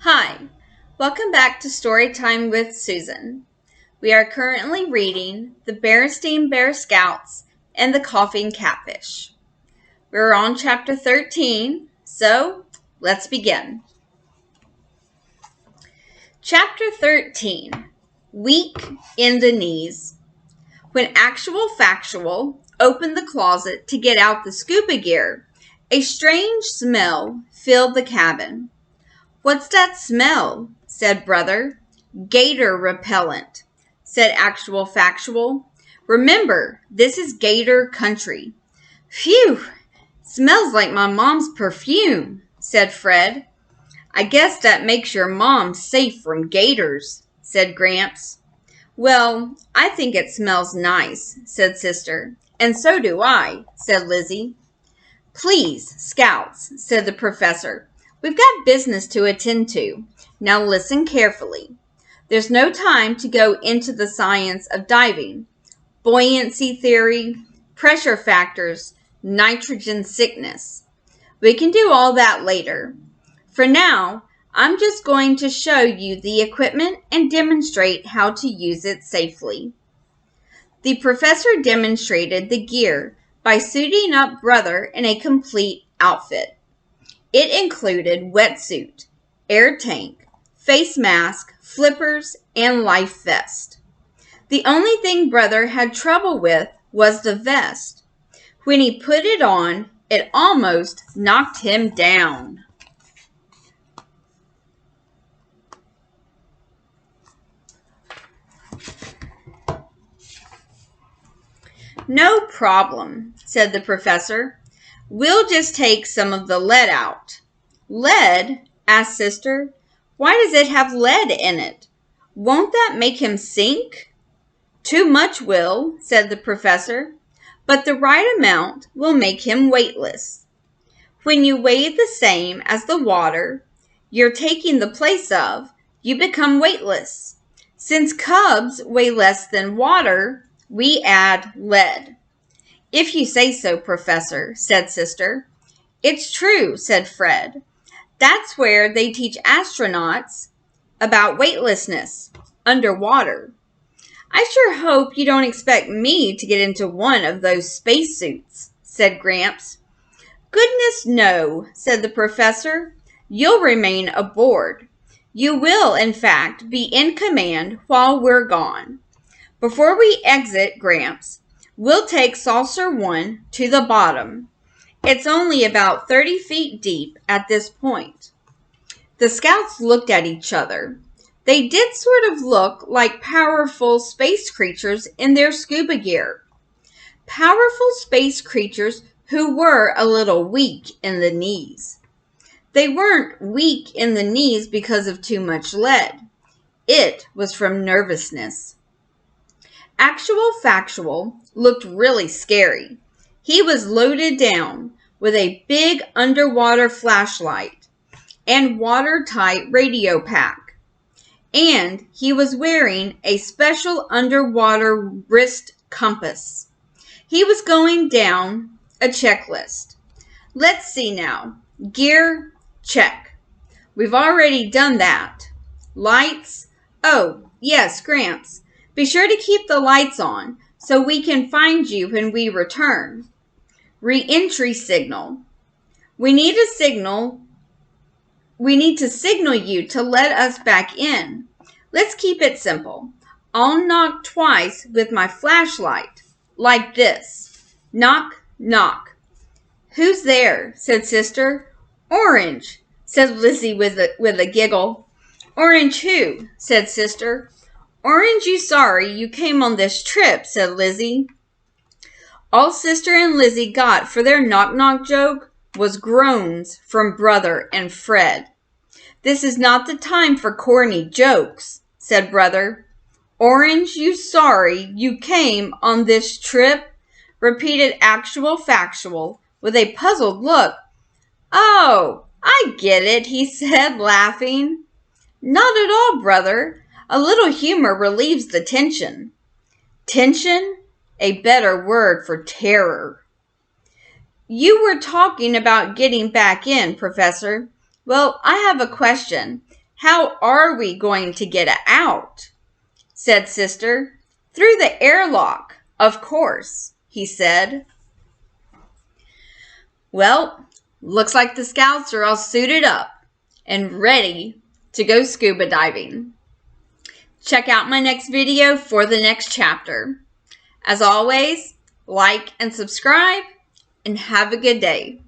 Hi, welcome back to Storytime with Susan. We are currently reading The Berenstain Bear Scouts and the Coughing Catfish. We're on chapter 13, so let's begin. Chapter 13, Weak in the Knees. When Actual Factual opened the closet to get out the scuba gear, a strange smell filled the cabin. "What's that smell?" said Brother. "Gator repellent," said Actual Factual. "Remember, this is gator country." "Phew! Smells like my mom's perfume," said Fred. "I guess that makes your mom safe from gators," said Gramps. "Well, I think it smells nice," said Sister. "And so do I," said Lizzie. "Please, Scouts," said the professor. "We've got business to attend to. Now listen carefully. There's no time to go into the science of diving, buoyancy theory, pressure factors, nitrogen sickness. We can do all that later. For now, I'm just going to show you the equipment and demonstrate how to use it safely." The professor demonstrated the gear by suiting up Brother in a complete outfit. It included wetsuit, air tank, face mask, flippers, and life vest. The only thing Brother had trouble with was the vest. When he put it on, it almost knocked him down. "No problem," said the professor. "We'll just take some of the lead out." "Lead?" asked Sister. "Why does it have lead in it? Won't that make him sink?" "Too much will," said the professor, "but the right amount will make him weightless. When you weigh the same as the water you're taking the place of, you become weightless. Since cubs weigh less than water, we add lead." "If you say so, Professor," said Sister. "It's true," said Fred. "That's where they teach astronauts about weightlessness underwater." "I sure hope you don't expect me to get into one of those spacesuits," said Gramps. "Goodness, no," said the professor. "You'll remain aboard. You will, in fact, be in command while we're gone. Before we exit, Gramps, we'll take Saucer 1 to the bottom. It's only about 30 feet deep at this point." The Scouts looked at each other. They did sort of look like powerful space creatures in their scuba gear. Powerful space creatures who were a little weak in the knees. They weren't weak in the knees because of too much lead. It was from nervousness. Actual Factual looked really scary. He was loaded down with a big underwater flashlight and watertight radio pack. And he was wearing a special underwater wrist compass. He was going down a checklist. "Let's see now. Gear, check. We've already done that. Lights? Oh, yes, Gramps. Be sure to keep the lights on so we can find you when we return. Re-entry signal. We need to signal you to let us back in. Let's keep it simple. I'll knock twice with my flashlight, like this. Knock, knock." "Who's there?" said Sister. "Orange," said Lizzie with a giggle. "Orange who?" said Sister. "Orange you sorry you came on this trip," said Lizzie. All Sister and Lizzie got for their knock-knock joke was groans from Brother and Fred. "This is not the time for corny jokes," said Brother. "Orange you sorry you came on this trip?" repeated Actual Factual with a puzzled look. "Oh, I get it," he said, laughing. "Not at all, Brother. A little humor relieves the tension." Tension? A better word for terror. "You were talking about getting back in, Professor. Well, I have a question. How are we going to get out? Said Sister. Through the airlock, of course, he said. Well, looks like the scouts are all suited up and ready to go scuba diving. Check out my next video for the next chapter. As always, like and subscribe, and have a good day.